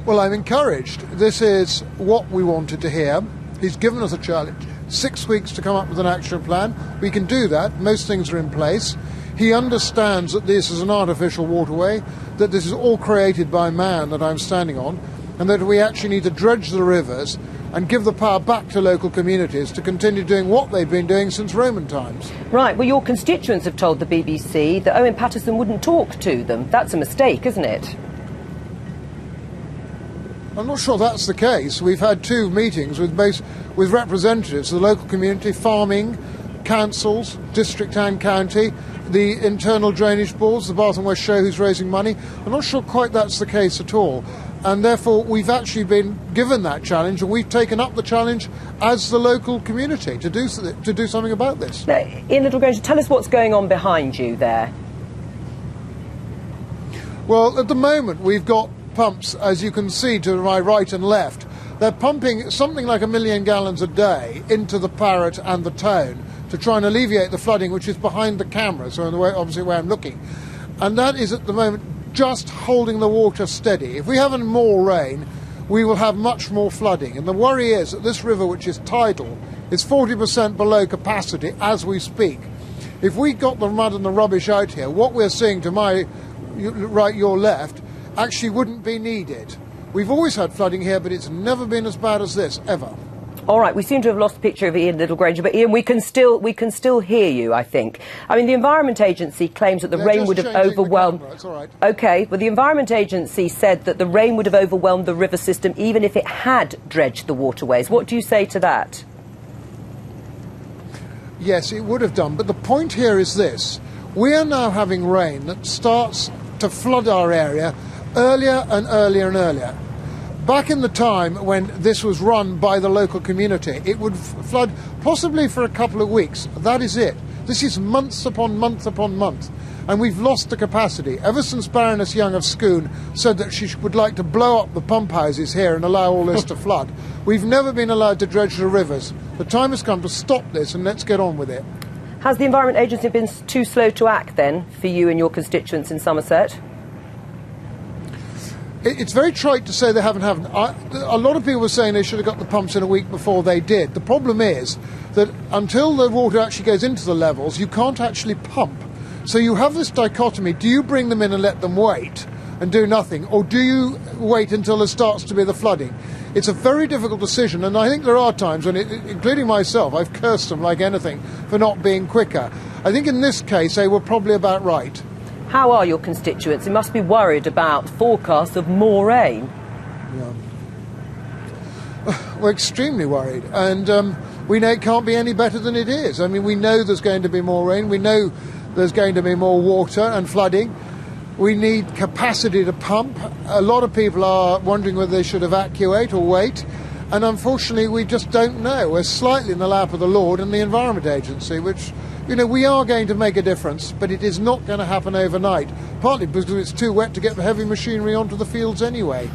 Well, I'm encouraged. This is what we wanted to hear. He's given us a challenge. 6 weeks to come up with an action plan. We can do that. Most things are in place. He understands that this is an artificial waterway, that this is all created by man that I'm standing on, and that we actually need to dredge the rivers and give the power back to local communities to continue doing what they've been doing since Roman times. Right, well, your constituents have told the BBC that Owen Paterson wouldn't talk to them. That's a mistake, isn't it? I'm not sure that's the case. We've had 2 meetings with representatives of the local community, farming, councils, district and county, the internal drainage boards, the Bath and West Show who's raising money. I'm not sure quite that's the case at all. And therefore we've actually been given that challenge, and we've taken up the challenge as the local community to do something about this. Now, Ian Liddell Grainger, tell us what's going on behind you there. Well, at the moment we've got pumps, as you can see to my right and left. They're pumping something like 1 million gallons a day into the Parrett and the Tone to try and alleviate the flooding, which is behind the camera, so in the way, obviously where I'm looking. And that is at the moment just holding the water steady. If we have more rain, we will have much more flooding. And the worry is that this river, which is tidal, is 40% below capacity as we speak. If we got the mud and the rubbish out here, what we're seeing to my right, your left, actually wouldn't be needed. We've always had flooding here, but it's never been as bad as this, ever. All right, we seem to have lost a picture of Ian Liddell Grainger, but Ian, we can still hear you, I think. I mean, the Environment Agency claims that the rain would have overwhelmed... It's all right. OK, well, the Environment Agency said that the rain would have overwhelmed the river system even if it had dredged the waterways. What do you say to that? Yes, it would have done, but the point here is this. We are now having rain that starts to flood our area earlier and earlier and earlier. Back in the time when this was run by the local community, it would flood possibly for a couple of weeks. That is it. This is months upon month upon month. And we've lost the capacity. Ever since Baroness Young of Scone said that she would like to blow up the pump houses here and allow all this to flood, we've never been allowed to dredge the rivers. The time has come to stop this, and let's get on with it. Has the Environment Agency been too slow to act, then, for you and your constituents in Somerset? It's very trite to say they haven't. A lot of people were saying they should have got the pumps in a week before they did. The problem is that until the water actually goes into the levels, you can't actually pump. So you have this dichotomy. Do you bring them in and let them wait and do nothing, or do you wait until there starts to be the flooding? It's a very difficult decision, and I think there are times when, including myself, I've cursed them like anything for not being quicker. I think in this case they were probably about right. How are your constituents? They must be worried about forecasts of more rain. Yeah. We're extremely worried, and we know it can't be any better than it is. I mean, we know there's going to be more rain. We know there's going to be more water and flooding. We need capacity to pump. A lot of people are wondering whether they should evacuate or wait. And unfortunately, we just don't know. We're slightly in the lap of the Lord and the Environment Agency, which, you know, we are going to make a difference, but it is not going to happen overnight, partly because it's too wet to get the heavy machinery onto the fields anyway.